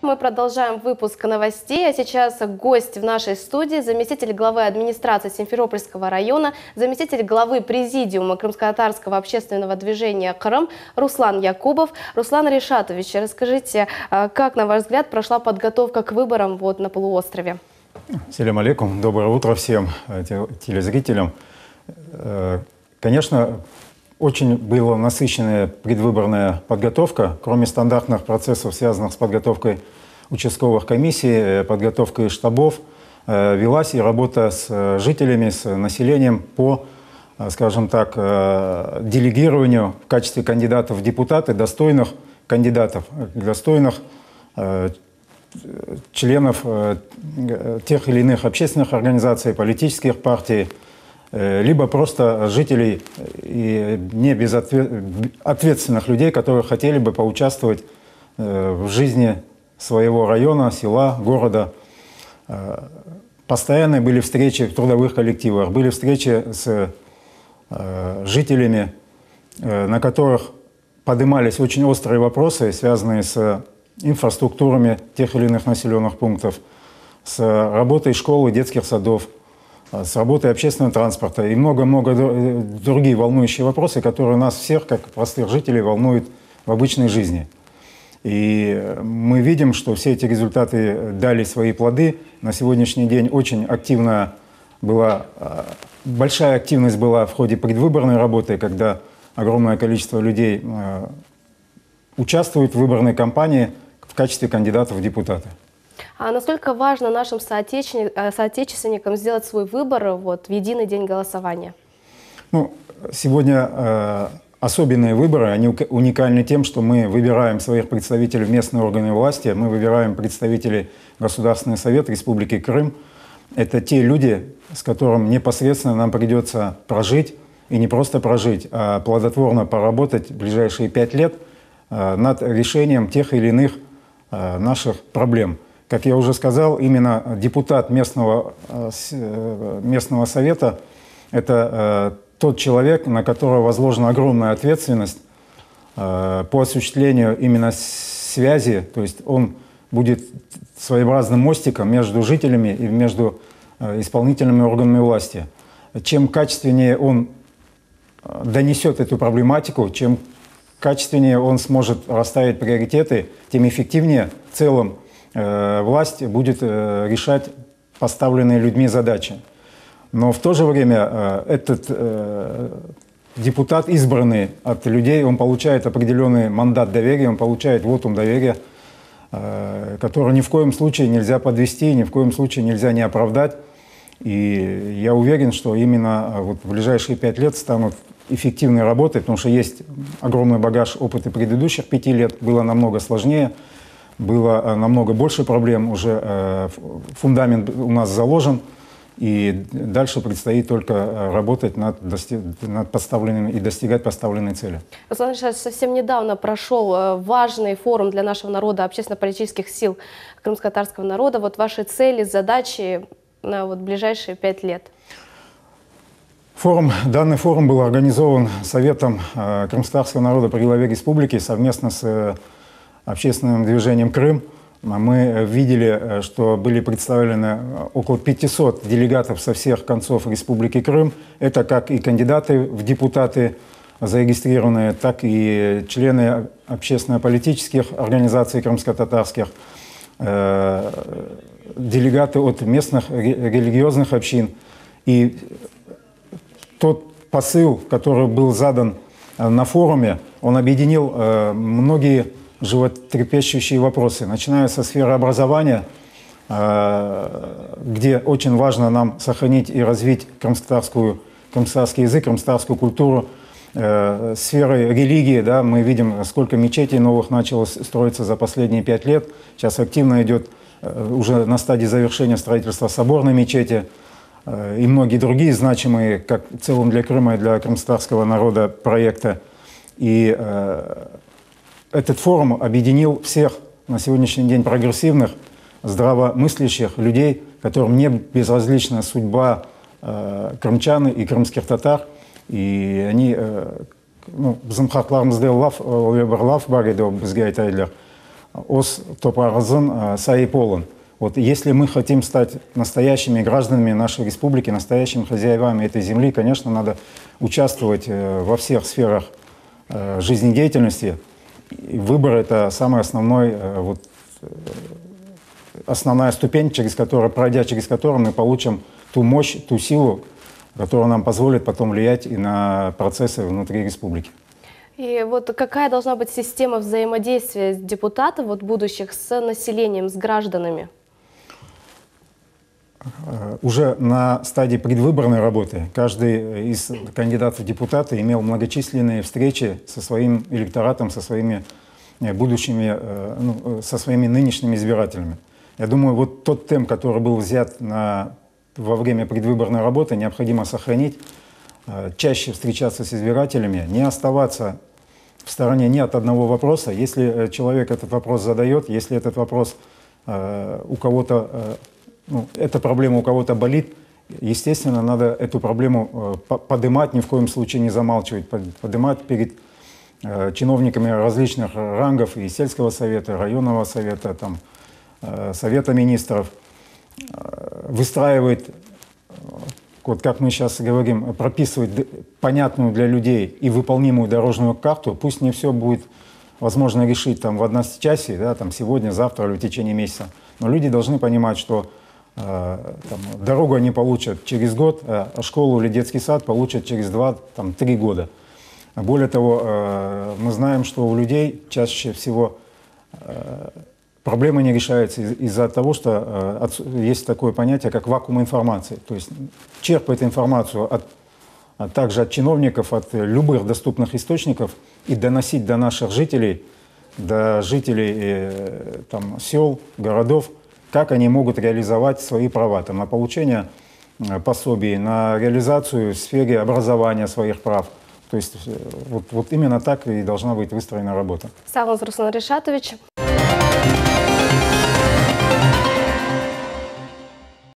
мы продолжаем выпуск новостей, а сейчас гость в нашей студии, заместитель главы администрации Симферопольского района, заместитель главы президиума крымско-татарского общественного движения «Крым» Руслан Якубов. Руслан Ришатович, расскажите, как, на ваш взгляд, прошла подготовка к выборам на полуострове? Салям алейкум, доброе утро всем телезрителям. Конечно, очень была насыщенная предвыборная подготовка. Кроме стандартных процессов, связанных с подготовкой участковых комиссий, подготовкой штабов, велась и работа с жителями, с населением по, скажем так, делегированию в качестве кандидатов в депутаты достойных кандидатов, достойных членов тех или иных общественных организаций, политических партий, либо просто жителей и не ответственных людей, которые хотели бы поучаствовать в жизни своего района, села, города. Постоянно были встречи в трудовых коллективах, были встречи с жителями, на которых поднимались очень острые вопросы, связанные с инфраструктурами тех или иных населенных пунктов, с работой школ и детских садов, с работой общественного транспорта и много-много другие волнующие вопросы, которые нас всех, как простых жителей, волнуют в обычной жизни. И мы видим, что все эти результаты дали свои плоды. На сегодняшний день очень активная была, большая активность была в ходе предвыборной работы, когда огромное количество людей участвует в выборной кампании в качестве кандидатов в депутаты. А насколько важно нашим соотечественникам сделать свой выбор в единый день голосования? Ну, сегодня особенные выборы, они уникальны тем, что мы выбираем своих представителей в местные органы власти, мы выбираем представителей Государственный совет Республики Крым. Это те люди, с которыми непосредственно нам придется прожить, и не просто прожить, а плодотворно поработать в ближайшие 5 лет над решением тех или иных наших проблем. Как я уже сказал, именно депутат местного совета – это тот человек, на которого возложена огромная ответственность по осуществлению именно связи, то есть он будет своеобразным мостиком между жителями и между исполнительными органами власти. Чем качественнее он донесет эту проблематику, чем качественнее он сможет расставить приоритеты, тем эффективнее в целом власть будет решать поставленные людьми задачи. Но в то же время этот депутат, избранный от людей, он получает определенный мандат доверия, он получает вотум доверия, который ни в коем случае нельзя подвести, ни в коем случае нельзя не оправдать. И я уверен, что именно в ближайшие 5 лет станут эффективной работой, потому что есть огромный багаж опыта предыдущих 5 лет, было намного сложнее. Было намного больше проблем, уже фундамент у нас заложен, и дальше предстоит только работать над поставленными и достигать поставленной цели. Руслан Ильич, совсем недавно прошел важный форум для нашего народа, общественно-политических сил крымско-татарского народа. Вот ваши цели, задачи на ближайшие 5 лет. Данный форум был организован Советом крымско-татарского народа при главе республики совместно с общественным движением «Крым». Мы видели, что были представлены около 500 делегатов со всех концов Республики Крым. Это как и кандидаты в депутаты зарегистрированные, так и члены общественно-политических организаций крымско-татарских, делегаты от местных религиозных общин. И тот посыл, который был задан на форуме, он объединил многие животрепещущие вопросы, начиная со сферы образования, где очень важно нам сохранить и развить крымско-татарский язык, крымско-татарскую культуру, сферы религии, да, мы видим, сколько мечетей новых начало строиться за последние 5 лет. Сейчас активно идет уже на стадии завершения строительства соборной мечети и многие другие значимые, как в целом для Крыма и для крымско-татарского народа, проекты. И этот форум объединил всех на сегодняшний день прогрессивных, здравомыслящих людей, которым не безразлична судьба крымчан и крымских татар. И они, ос топаразын саи полон. Вот если мы хотим стать настоящими гражданами нашей республики, настоящими хозяевами этой земли, конечно, надо участвовать во всех сферах жизнедеятельности. И выбор — это самый основной, основная ступень, пройдя через которую мы получим ту мощь, ту силу, которая нам позволит потом влиять и на процессы внутри республики. И вот какая должна быть система взаимодействия депутатов будущих с населением, с гражданами? Уже на стадии предвыборной работы каждый из кандидатов в депутаты имел многочисленные встречи со своим электоратом, со своими будущими, со своими нынешними избирателями. Я думаю, вот тот темп, который был взят во время предвыборной работы, необходимо сохранить, чаще встречаться с избирателями, не оставаться в стороне ни от одного вопроса. Если человек этот вопрос задает, если этот вопрос у кого-то, эта проблема у кого-то болит, естественно, надо эту проблему поднимать, ни в коем случае не замалчивать, поднимать перед чиновниками различных рангов и сельского совета, районного совета, совета министров, выстраивать, вот как мы сейчас говорим, прописывать понятную для людей и выполнимую дорожную карту. Пусть не все будет возможно решить в одночасье, сегодня, завтра или в течение месяца, но люди должны понимать, что дорогу они получат через год, а школу или детский сад получат через 2-3 года. Более того, мы знаем, что у людей чаще всего проблемы не решаются из-за того, что есть такое понятие, как вакуум информации. То есть черпать информацию также от чиновников, от любых доступных источников и доносить до наших жителей, до жителей сел, городов, как они могут реализовать свои права на получение пособий, на реализацию в сфере образования своих прав. То есть вот именно так и должна быть выстроена работа. Сагыныз, Руслан Ришатович.